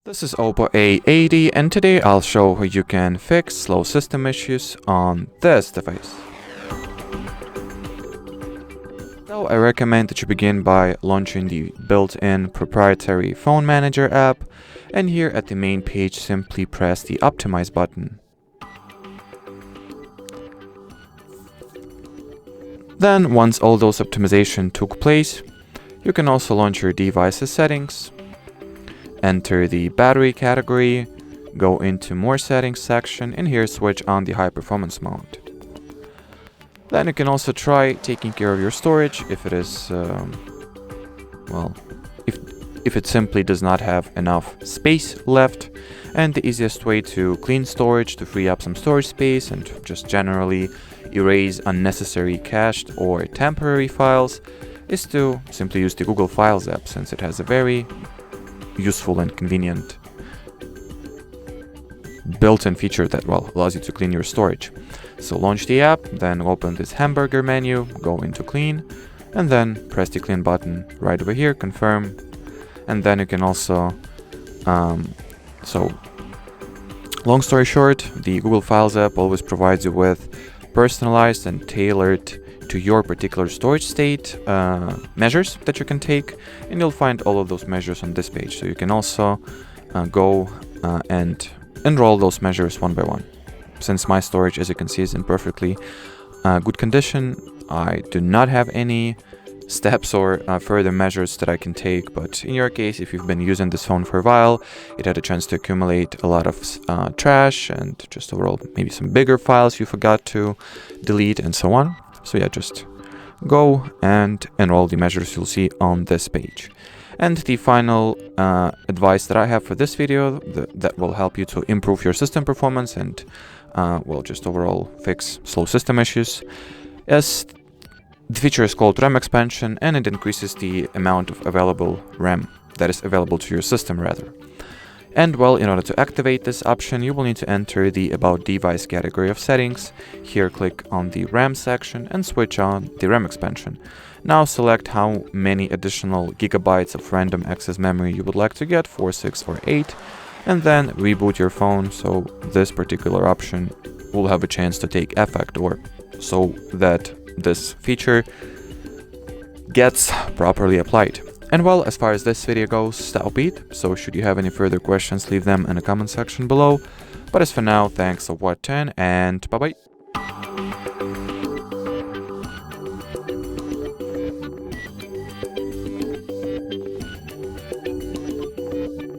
This is OPPO A80 and today I'll show how you can fix slow system issues on this device. So I recommend that you begin by launching the built-in proprietary phone manager app, and here at the main page simply press the optimize button. Then once all those optimization took place, you can also launch your device's settings. Enter the battery category, go into more settings section, and here switch on the high performance mode. Then you can also try taking care of your storage if it is, if it simply does not have enough space left. And the easiest way to clean storage, to free up some storage space and just generally erase unnecessary cached or temporary files, is to simply use the Google Files app, since it has a very useful and convenient built-in feature that allows you to clean your storage. So launch the app, then open this hamburger menu, go into clean, and then press the clean button right over here, confirm, and then you can also so long story short, the Google Files app always provides you with personalized and tailored to your particular storage state measures that you can take, and you'll find all of those measures on this page. So you can also go and enroll those measures one by one. Since my storage, as you can see, is in perfectly good condition, I do not have any steps or further measures that I can take. But in your case, if you've been using this phone for a while, it had a chance to accumulate a lot of trash and just overall maybe some bigger files you forgot to delete and so on. So yeah, just go and enroll the measures you'll see on this page. And the final advice that I have for this video that will help you to improve your system performance and just overall fix slow system issues is the feature is called RAM expansion, and it increases the amount of available RAM that is available to your system rather. And in order to activate this option, you will need to enter the About Device category of settings. Here click on the RAM section and switch on the RAM expansion. Now select how many additional gigabytes of random access memory you would like to get, 4, 6 or 8, and then reboot your phone so this particular option will have a chance to take effect, or so that this feature gets properly applied. And as far as this video goes, that'll be it. So should you have any further questions, leave them in the comment section below. But as for now, thanks for watching and bye bye.